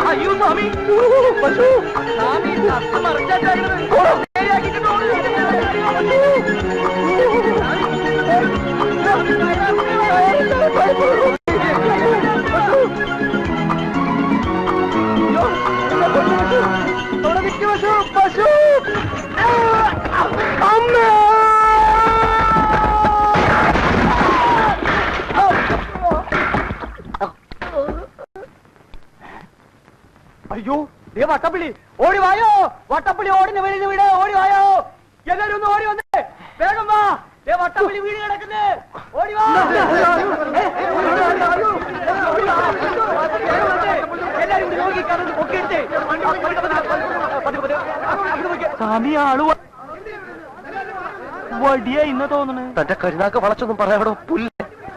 അയ്യോ സ്വാമി, പശു സ്വാമി പശു അമ്മ. അയ്യോ ദേ വട്ടപ്പിള്ളി, ഓടി വായോ വട്ടപ്പിള്ളി, ഓടിന് വെളിയിൽ വീട്, ഓടി വായോ എല്ലാരും ഒന്ന് ഓടി വന്നേ, വേഗം വാ, ദേ വട്ടപ്പിള്ളി വീട് കിടക്കുന്നേ, ഓടി വാ എല്ലാരും പൊക്കിയെടുത്തേ. സ്വാമി ആള് വടിയാ ഇന്ന് തോന്നണേ. തന്റെ കരുനാക്ക് വളച്ചൊന്നും പറയാടോ പുല്ല്.